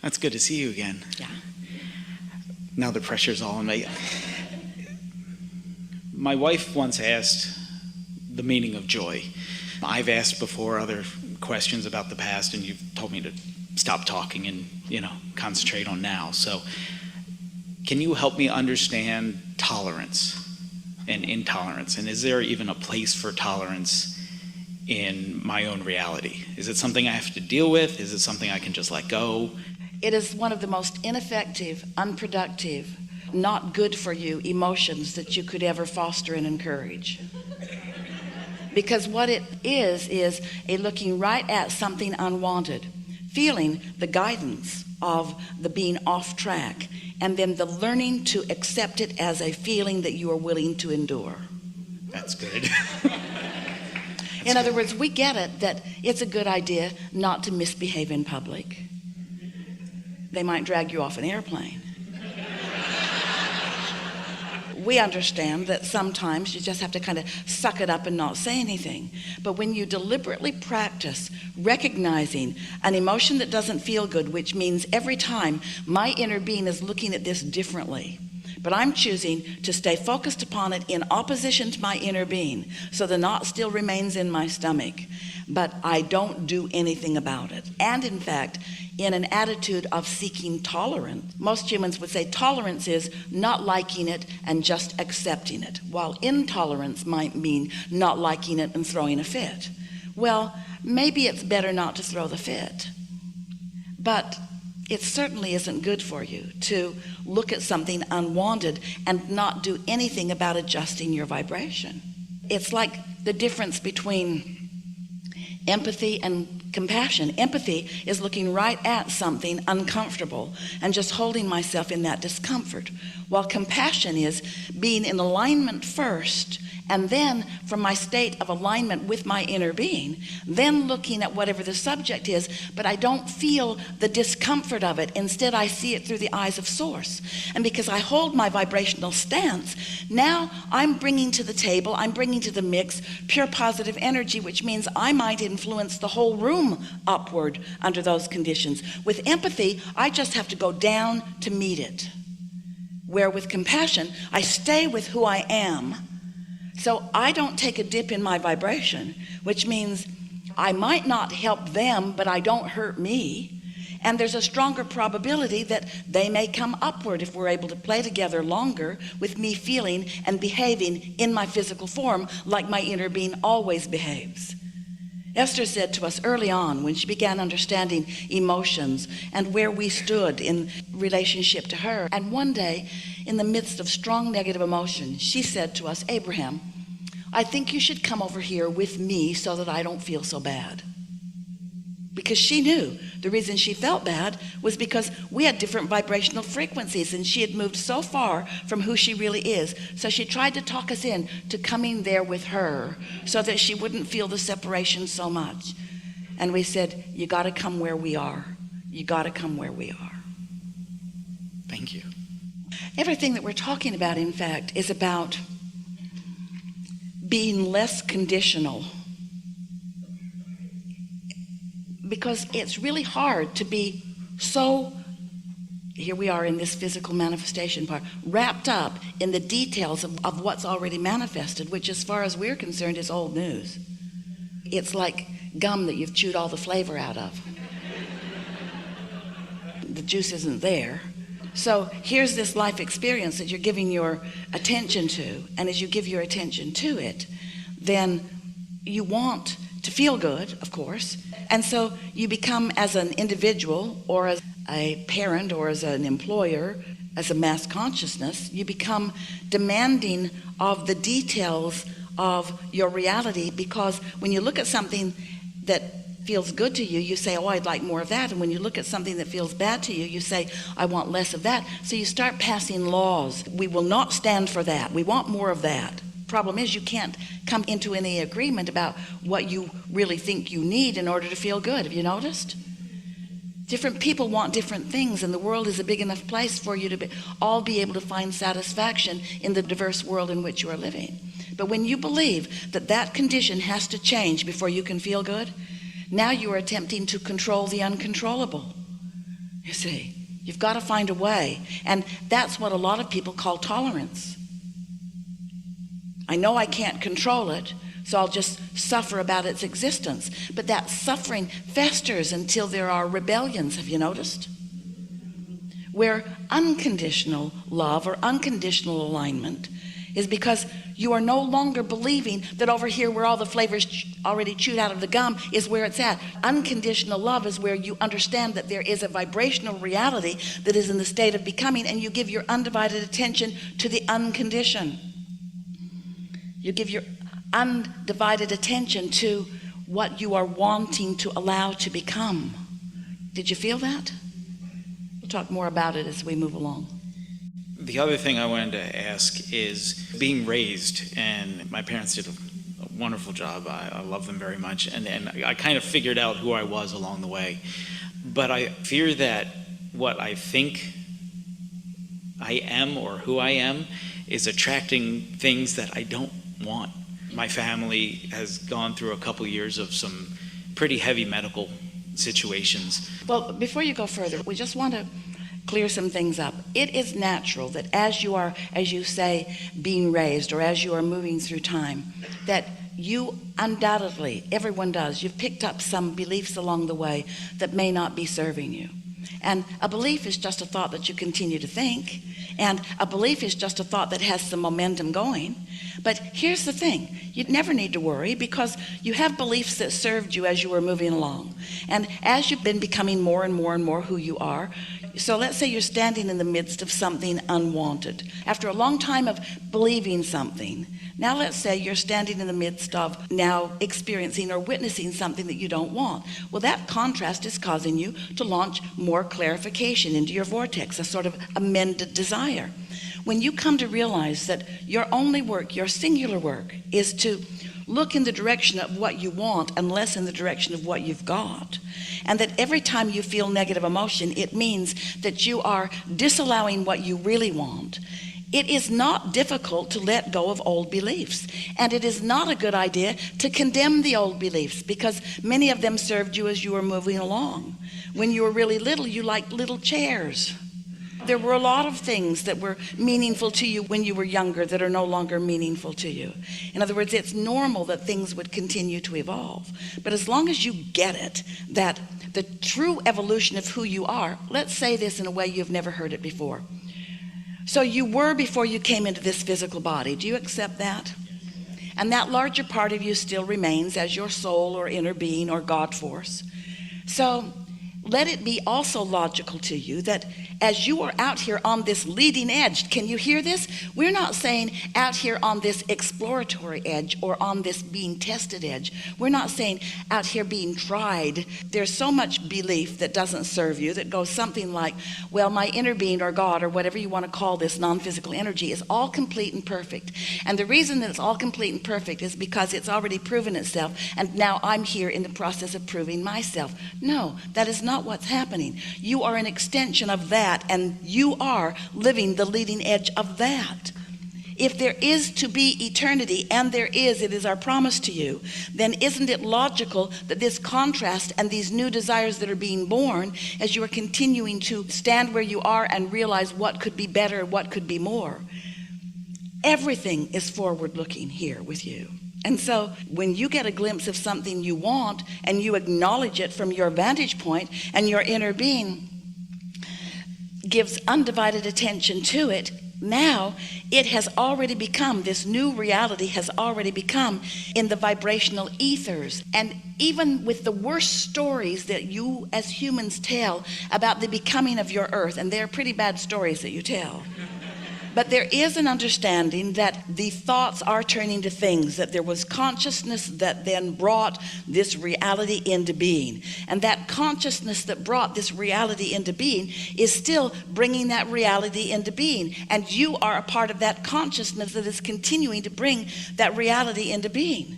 That's good to see you again. Yeah. Now the pressure's all on me. My wife once asked the meaning of joy. I've asked before other questions about the past, and you've told me to stop talking and, concentrate on now. So can you help me understand tolerance and intolerance? And is there even a place for tolerance in my own reality? Is it something I have to deal with? Is it something I can just let go? It is one of the most ineffective, unproductive, not good for you emotions that you could ever foster and encourage. Because what it is a looking right at something unwanted, feeling the guidance of the being off track, and then the learning to accept it as a feeling that you are willing to endure. That's good. In other words, we get it that it's a good idea not to misbehave in public. They might drag you off an airplane. We understand that sometimes you just have to kind of suck it up and not say anything. But when you deliberately practice recognizing an emotion that doesn't feel good, which means every time my inner being is looking at this differently, but I'm choosing to stay focused upon it in opposition to my inner being, so the knot still remains in my stomach, but I don't do anything about it. And in fact, in an attitude of seeking tolerance, most humans would say tolerance is not liking it and just accepting it, while intolerance might mean not liking it and throwing a fit. Well, maybe it's better not to throw the fit, but it certainly isn't good for you to look at something unwanted and not do anything about adjusting your vibration. It's like the difference between empathy and compassion. Empathy is looking right at something uncomfortable and just holding myself in that discomfort, while compassion is being in alignment first, and then from my state of alignment with my inner being, then looking at whatever the subject is, but I don't feel the discomfort of it. Instead, I see it through the eyes of source. And because I hold my vibrational stance, now I'm bringing to the table, I'm bringing to the mix pure positive energy, which means I might influence the whole room upward under those conditions. With empathy, I just have to go down to meet it. Where with compassion, I stay with who I am. So I don't take a dip in my vibration, which means I might not help them, but I don't hurt me. And there's a stronger probability that they may come upward if we're able to play together longer with me feeling and behaving in my physical form like my inner being always behaves. Esther said to us early on, when she began understanding emotions and where we stood in relationship to her, and one day in the midst of strong negative emotion, she said to us, Abraham, I think you should come over here with me so that I don't feel so bad. Because she knew the reason she felt bad was because we had different vibrational frequencies, and she had moved so far from who she really is. So she tried to talk us in to coming there with her so that she wouldn't feel the separation so much. And we said, you got to come where we are. You got to come where we are. Thank you. Everything that we're talking about, in fact, is about being less conditional. Because it's really hard to be so, here we are in this physical manifestation part, wrapped up in the details of what's already manifested, which as far as we're concerned is old news. It's like gum that you've chewed all the flavor out of. The juice isn't there. So here's this life experience that you're giving your attention to, and as you give your attention to it, then you want to feel good, of course, and so you become, as an individual or as a parent or as an employer, as a mass consciousness, you become demanding of the details of your reality, because when you look at something that feels good to you, you say, oh, I'd like more of that. And when you look at something that feels bad to you, you say, I want less of that. So you start passing laws. We will not stand for that. We want more of that. Problem is, you can't come into any agreement about what you really think you need in order to feel good. Have you noticed? Different people want different things, and the world is a big enough place for you to all be able to find satisfaction in the diverse world in which you are living. But when you believe that that condition has to change before you can feel good, now you are attempting to control the uncontrollable. You see, you've got to find a way. And that's what a lot of people call tolerance. I know I can't control it, so I'll just suffer about its existence. But that suffering festers until there are rebellions, have you noticed? Where unconditional love or unconditional alignment is because you are no longer believing that over here where all the flavors already chewed out of the gum is where it's at. Unconditional love is where you understand that there is a vibrational reality that is in the state of becoming, and you give your undivided attention to the unconditioned. You give your undivided attention to what you are wanting to allow to become. Did you feel that? We'll talk more about it as we move along. The other thing I wanted to ask is being raised, and my parents did a wonderful job. I love them very much, and I kind of figured out who I was along the way. But I fear that what I think I am or who I am is attracting things that I don't want. My family has gone through a couple years of some pretty heavy medical situations. Well, before you go further, we just want to clear some things up. It is natural that as you are, as you say, being raised, or as you are moving through time, that you undoubtedly, everyone does, you've picked up some beliefs along the way that may not be serving you. And a belief is just a thought that you continue to think, and a belief is just a thought that has some momentum going. But here's the thing, you never need to worry, because you have beliefs that served you as you were moving along. And as you've been becoming more and more and more who you are, so let's say you're standing in the midst of something unwanted. After a long time of believing something, now let's say you're standing in the midst of now experiencing or witnessing something that you don't want. Well, that contrast is causing you to launch more clarification into your vortex, a sort of amended desire. When you come to realize that your only work, your singular work, is to look in the direction of what you want and less in the direction of what you've got, and that every time you feel negative emotion, it means that you are disallowing what you really want. It is not difficult to let go of old beliefs, and it is not a good idea to condemn the old beliefs, because many of them served you as you were moving along. When you were really little, you liked little chairs. There were a lot of things that were meaningful to you when you were younger that are no longer meaningful to you. In other words, it's normal that things would continue to evolve. But as long as you get it, that the true evolution of who you are, let's say this in a way you've never heard it before. So you were before you came into this physical body. Do you accept that? And that larger part of you still remains as your soul or inner being or God force. So let it be also logical to you that as you are out here on this leading edge, can you hear this? We're not saying out here on this exploratory edge or on this being tested edge. We're not saying out here being tried. There's so much belief that doesn't serve you that goes something like, well, my inner being or God or whatever you want to call this non-physical energy is all complete and perfect. And the reason that it's all complete and perfect is because it's already proven itself, and now I'm here in the process of proving myself. No, that is not what's happening. You are an extension of that, and you are living the leading edge of that. If there is to be eternity, and there is, it is our promise to you, then isn't it logical that this contrast and these new desires that are being born as you are continuing to stand where you are and realize what could be better, what could be more? Everything is forward looking here with you. And so when you get a glimpse of something you want and you acknowledge it from your vantage point, and your inner being gives undivided attention to it, now it has already become, this new reality has already become in the vibrational ethers. And even with the worst stories that you as humans tell about the becoming of your earth, and they're pretty bad stories that you tell, but there is an understanding that the thoughts are turning to things, that there was consciousness that then brought this reality into being. And that consciousness that brought this reality into being is still bringing that reality into being. And you are a part of that consciousness that is continuing to bring that reality into being.